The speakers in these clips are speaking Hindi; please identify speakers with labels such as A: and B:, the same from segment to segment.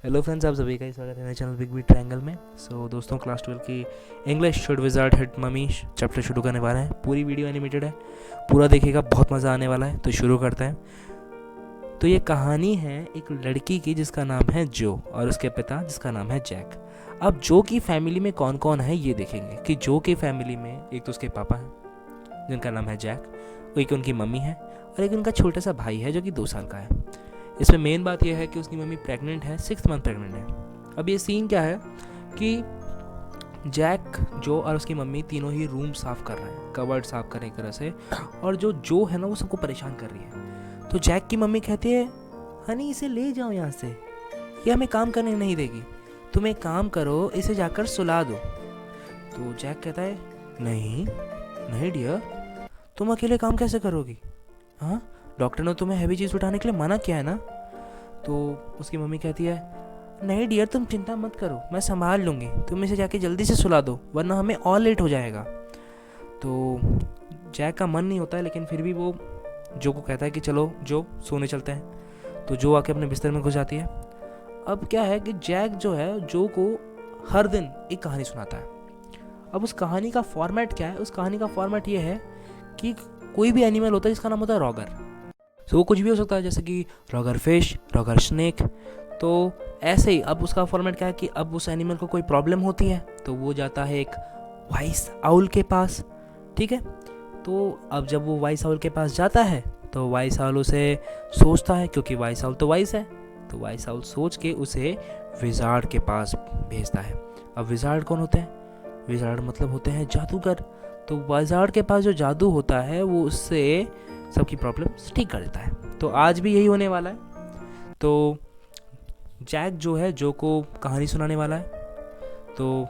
A: हेलो फ्रेंड्स, आप सभी का स्वागत है मेरे चैनल बिग बी ट्रायंगल में। दोस्तों, क्लास 12 की English should wizard hit mummy chapter शुरू करने वाला है। पूरी वीडियो एनिमेटेड है, पूरा देखिएगा, बहुत मज़ा आने वाला है। तो शुरू करते हैं। तो ये कहानी है एक लड़की की जिसका नाम है जो और उसके पिता जिसका नाम है जैक। अब जो की फैमिली में कौन कौन है ये देखेंगे कि जो की फैमिली में एक तो उसके पापा हैं जिनका नाम है जैक, एक उनकी मम्मी है और एक उनका छोटा सा भाई है जो कि 2 साल का है। इसमें मेन बात यह है कि उसकी मम्मी प्रेग्नेंट है, 6 मंथ प्रेग्नेंट है। अब ये सीन क्या है कि जैक, जो और उसकी मम्मी तीनों ही रूम साफ कर रहे हैं, कबर्ड साफ कर रहे एक तरह से। और जो है ना वो सबको परेशान कर रही है। तो जैक की मम्मी कहती है, हनी इसे ले जाओ यहाँ से, ये हमें काम करने नहीं देगी। तुम एक काम करो, इसे जाकर सुला दो। तो जैक कहता है, नहीं नहीं डियर, तुम अकेले काम कैसे करोगी? हाँ, डॉक्टर ने तुम्हें हैवी चीज़ उठाने के लिए मना किया है ना। तो उसकी मम्मी कहती है, नहीं डियर, तुम चिंता मत करो, मैं संभाल लूँगी, तुम इसे जाके जल्दी से सुला दो वरना हमें और लेट हो जाएगा। तो जैक का मन नहीं होता है, लेकिन फिर भी वो जो को कहता है कि चलो जो सोने चलते हैं। तो जो आके अपने बिस्तर में घुस जाती है। अब क्या है कि जैक जो है जो को हर दिन एक कहानी सुनाता है। अब उस कहानी का फॉर्मेट क्या है? उस कहानी का फॉर्मेट ये है कि कोई भी एनिमल होता है जिसका नाम होता है रॉगर। वो कुछ भी हो सकता है, जैसे कि रॉगर फिश, रॉगर स्नेक। तो ऐसे ही अब उसका फॉर्मेट क्या है कि अब उस एनिमल को कोई प्रॉब्लम होती है तो वो जाता है एक वाइस आउल के पास। ठीक है, तो अब जब वो वाइस आउल के पास जाता है तो वाइस आउल उसे सोचता है, क्योंकि वाइस आउल तो वाइस है, तो वाइस आउल सोच के उसे विजार्ड के पास भेजता है। अब विजार्ड कौन होते हैं? विजार्ड मतलब होते हैं जादूगर। तो विजार्ड के पास जो जादू होता है वो उससे सबकी प्रॉब्लम ठीक कर देता है। तो आज भी यही होने वाला है। तो जैक जो है जो को कहानी सुनाने वाला है। तो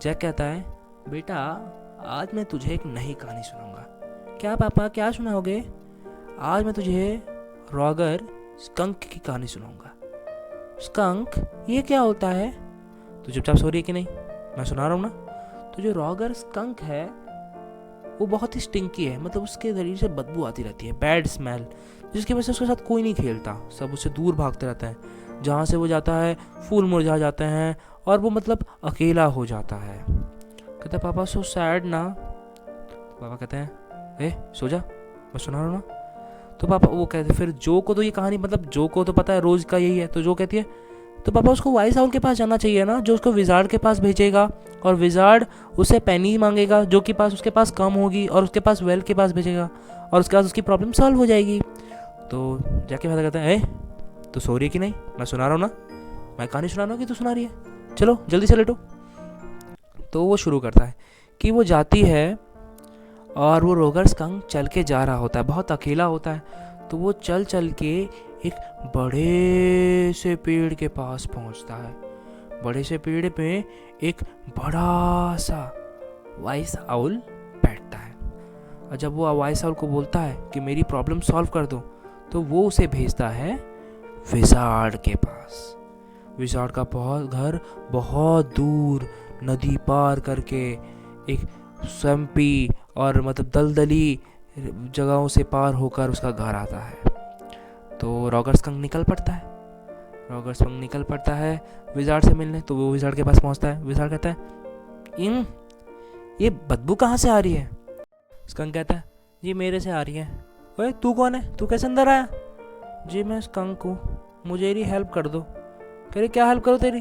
A: जैक कहता है, बेटा आज मैं तुझे एक नई कहानी सुनाऊंगा। क्या पापा, क्या सुनाओगे? आज मैं तुझे रॉगर स्कंक की कहानी सुनाऊंगा। स्कंक, ये क्या होता है? तो चुपचाप सो रही है कि नहीं? मैं सुना रहा हूँ ना। तो जो रॉगर स्कंक है वो बहुत ही स्टिंकी है, मतलब उसके शरीर से बदबू आती रहती है, बैड स्मेल, जिसकी वजह से उसके साथ कोई नहीं खेलता, सब उससे दूर भागते रहते हैं। जहाँ से वो जाता है फूल मुरझा जाते हैं और वो मतलब अकेला हो जाता है। कहता है, पापा सो सैड ना। तो पापा कहते हैं, ए सो जा, मैं सुना रहा हूँ ना। तो पापा वो कहते, फिर जो को तो ये कहानी, मतलब जो को तो पता है रोज का यही है। तो जो कहती है, तो पापा उसको वाइस आउल के पास जाना चाहिए ना, जो उसको विजार्ड के पास भेजेगा और विजार्ड उससे पेनी मांगेगा जो कि पास उसके पास कम होगी और उसके पास वेल के पास भेजेगा और उसके पास उसकी प्रॉब्लम सॉल्व हो जाएगी। तो जाके फादर कहता है, तो सो रही है कि नहीं? मैं सुना रहा हूँ ना, मैं कहानी सुना रहा हूँ कि तू सुना रही है, चलो जल्दी से लेटो। तो वो शुरू करता है कि वो जाती है और वो रोगर स्कंक चल के जा रहा होता है, बहुत अकेला होता है। तो वो चल चल के एक बड़े से पेड़ के पास पहुंचता है। बड़े से पेड़ पे एक बड़ा सा वाइस आउल बैठता है और जब वो वाइस आउल को बोलता है कि मेरी प्रॉब्लम सॉल्व कर दो, तो वो उसे भेजता है विजार्ड के पास। विजार्ड का घर बहुत दूर नदी पार करके एक स्वैम्पी और मतलब दलदली जगहों से पार होकर उसका घर आता है। तो रॉगर स्कंक निकल पड़ता है विजार्ड से मिलने। तो वो विजार्ड के पास पहुंचता है। विजार्ड कहता है, ये बदबू कहाँ से आ रही है? स्कंक कहता है, जी मेरे से आ रही है। ओए तू कौन है, तू कैसे अंदर आया? जी मैं स्कंक हूँ, मुझे मेरी हेल्प कर दो। कह रही, क्या हेल्प करो तेरी?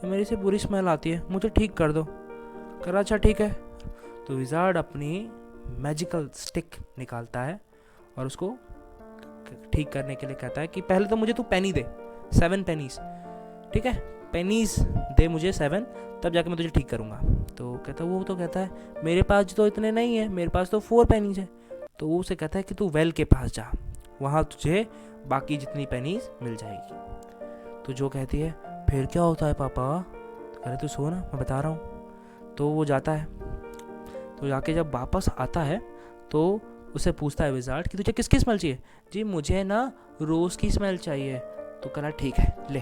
A: मेरी से बुरी स्मेल आती है, मुझे ठीक कर दो। कह रहा, अच्छा ठीक है। तो विजार्ड अपनी मैजिकल स्टिक निकालता है और उसको ठीक करने के लिए कहता है कि पहले तो मुझे तू पेनी दे, 7 पेनीज, ठीक है, पेनीज दे मुझे 7, तब जाके मैं तुझे ठीक करूँगा। तो कहता है मेरे पास तो इतने नहीं है, मेरे पास तो 4 पेनीज है। तो वो उसे कहता है कि तू वेल के पास जा, वहाँ तुझे बाकी जितनी पेनीज मिल जाएगी। तो जो कहती है, फिर क्या होता है पापा? तो कह रहे, तू सो ना, मैं बता रहा हूँ। तो वो जाता है। तो जाके जब वापस आता है तो उसे पूछता है विजार्ड कि तुझे किसकी स्मेल चाहिए? जी मुझे ना रोज़ की स्मेल चाहिए। तो कह रहा, ठीक है ले।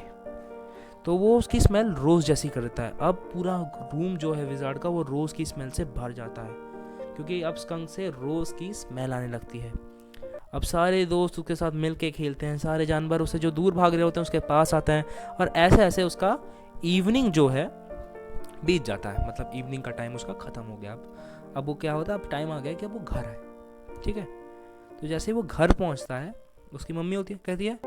A: तो वो उसकी स्मेल रोज़ जैसी कर देता है। अब पूरा रूम जो है विजार्ड का वो रोज़ की स्मेल से भर जाता है, क्योंकि अब स्कंक से रोज़ की स्मेल आने लगती है। अब सारे दोस्त उसके साथ मिल के खेलते हैं, सारे जानवर उससे जो दूर भाग रहे होते हैं उसके पास आते हैं, और ऐसे ऐसे उसका इवनिंग जो है बीत जाता है, मतलब इवनिंग का टाइम उसका ख़त्म हो गया। अब वो क्या होता है, अब टाइम आ गया कि अब वो घर आए, ठीक है। तो जैसे ही वो घर पहुंचता है, उसकी मम्मी होती है, कहती है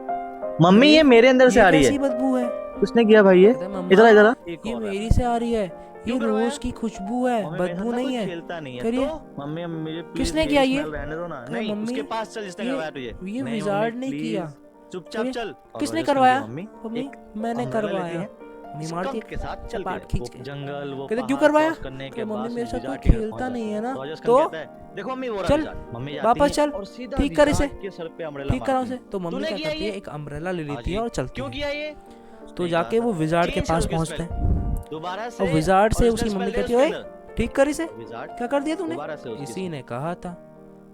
B: मम्मी
A: अरे
B: ये मेरे अंदर से
A: ये
B: आ रही
A: कैसी
B: है।
A: बदबू है?
B: किसने किया भाई ये?
A: कहता है
B: इधर
A: मम्मा
B: इधर आ।
A: ये मेरी से आ रही है, ये
B: करवाया?
A: रोज की खुशबू है,
B: मम्मी मेरे साथ
A: बदबू
B: ना
A: नहीं
B: कोई
A: है।
B: खेलता नहीं है
A: करिए
B: तो मम्मी मुझे प्लीज
A: किसने
B: मेरी
A: किया ये?
B: स्मेल रहने दो ना।
A: कहे,
B: नहीं
A: मम्मी
B: उसके पास चल जिसने करवाया तुझे।
A: ये
B: नहीं मम्मी
A: विजार्ड ने
B: प्लीज
A: किया।
B: चुपचाप
A: करिए
B: चल। और
A: किसने
B: वजह सुन
A: करवाया?
B: के मम्मी
A: मम्मी
B: एक
A: मैंने
B: umbrella लेती
A: करवाया।
B: है,
A: मम्मी मारती
B: स्कंक के साथ चल
A: चपाट
B: के
A: खींच
B: वो
A: के।
B: जंगल वो
A: कहते क्यों
B: पहाड़
A: करवाया?
B: क्रॉस करने के
A: कहे, मम्मी
B: बाद
A: मेरे साथ कोई
B: विजार्ड के घर
A: खेलता
B: पहुंच
A: नहीं है
B: जाता
A: ना,
B: है। रॉजर्स
A: तो
B: कहता है देखो मम्मी वो रहा
A: चल
B: विजार्ड। मम्मी जाती
A: वापस
B: है
A: चल,
B: और सीधा
A: ठीक कर इसे,
B: विजार्ड के सर पे अम्ब्रेला
A: ठीक करा
B: मारती
A: उसे।
B: है।
A: तो मम्मी
B: तूने
A: क्या
B: किया
A: करती है,
B: ये?
A: एक अम्ब्रेला ले लेती है और चलती
B: क्यों
A: है।
B: किया ये?
A: तो जाके वो विजार्ड के पास पहुंचते हैं,
B: दोबारा
A: और
B: से
A: विजार्ड से
B: original
A: उसकी मम्मी
B: smell दे
A: कहती
B: उसके
A: है ओए
B: अंदर।
A: ठीक कर इसे,
B: विजार्ड
A: क्या कर दिया तूने?
B: दोबारा से उसकी
A: इसी
B: smell।
A: ने कहा था,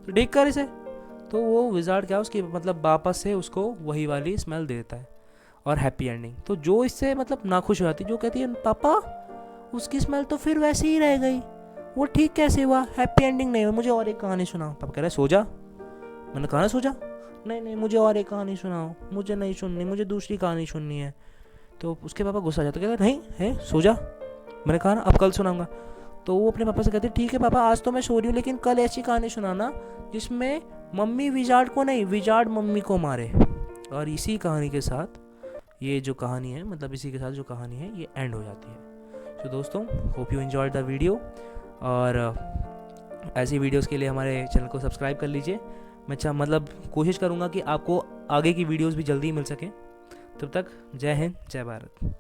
A: तो ठीक कर इसे। तो वो विजार्ड क्या उसकी मतलब वापस से उसको वही वाली स्मेल देता है, और हैप्पी एंडिंग। तो जो इससे मतलब नाखुश हो जाती, जो कहती है पापा उसकी स्मेल तो फिर वैसे ही रह गई, वो ठीक कैसे हुआ, हैप्पी एंडिंग नहीं हुआ, मुझे और एक कहानी सुनाओ। पापा कह रहे सो जा। मैंने कहा ना सो जा, नहीं नहीं मुझे और एक कहानी सुनाओ, मुझे नहीं सुननी, मुझे दूसरी कहानी सुननी है। तो उसके पापा गुस्सा आ जाते, कहते नहीं है सो जा। मैंने कहा ना अब कल सुनाऊंगा। तो वो अपने पापा से कहते ठीक है पापा आज तो मैं सो रही हूँ, लेकिन कल ऐसी कहानी सुनाना जिसमें मम्मी विजार्ड को नहीं, विजार्ड मम्मी को मारे। और इसी कहानी के साथ ये जो कहानी है, मतलब इसी के साथ जो कहानी है ये एंड हो जाती है। तो दोस्तों hope you enjoyed the video, और ऐसी वीडियोस के लिए हमारे चैनल को सब्सक्राइब कर लीजिए। मैं मतलब कोशिश करूँगा कि आपको आगे की वीडियोस भी जल्दी मिल सकें। तब तक जय हिंद जय भारत।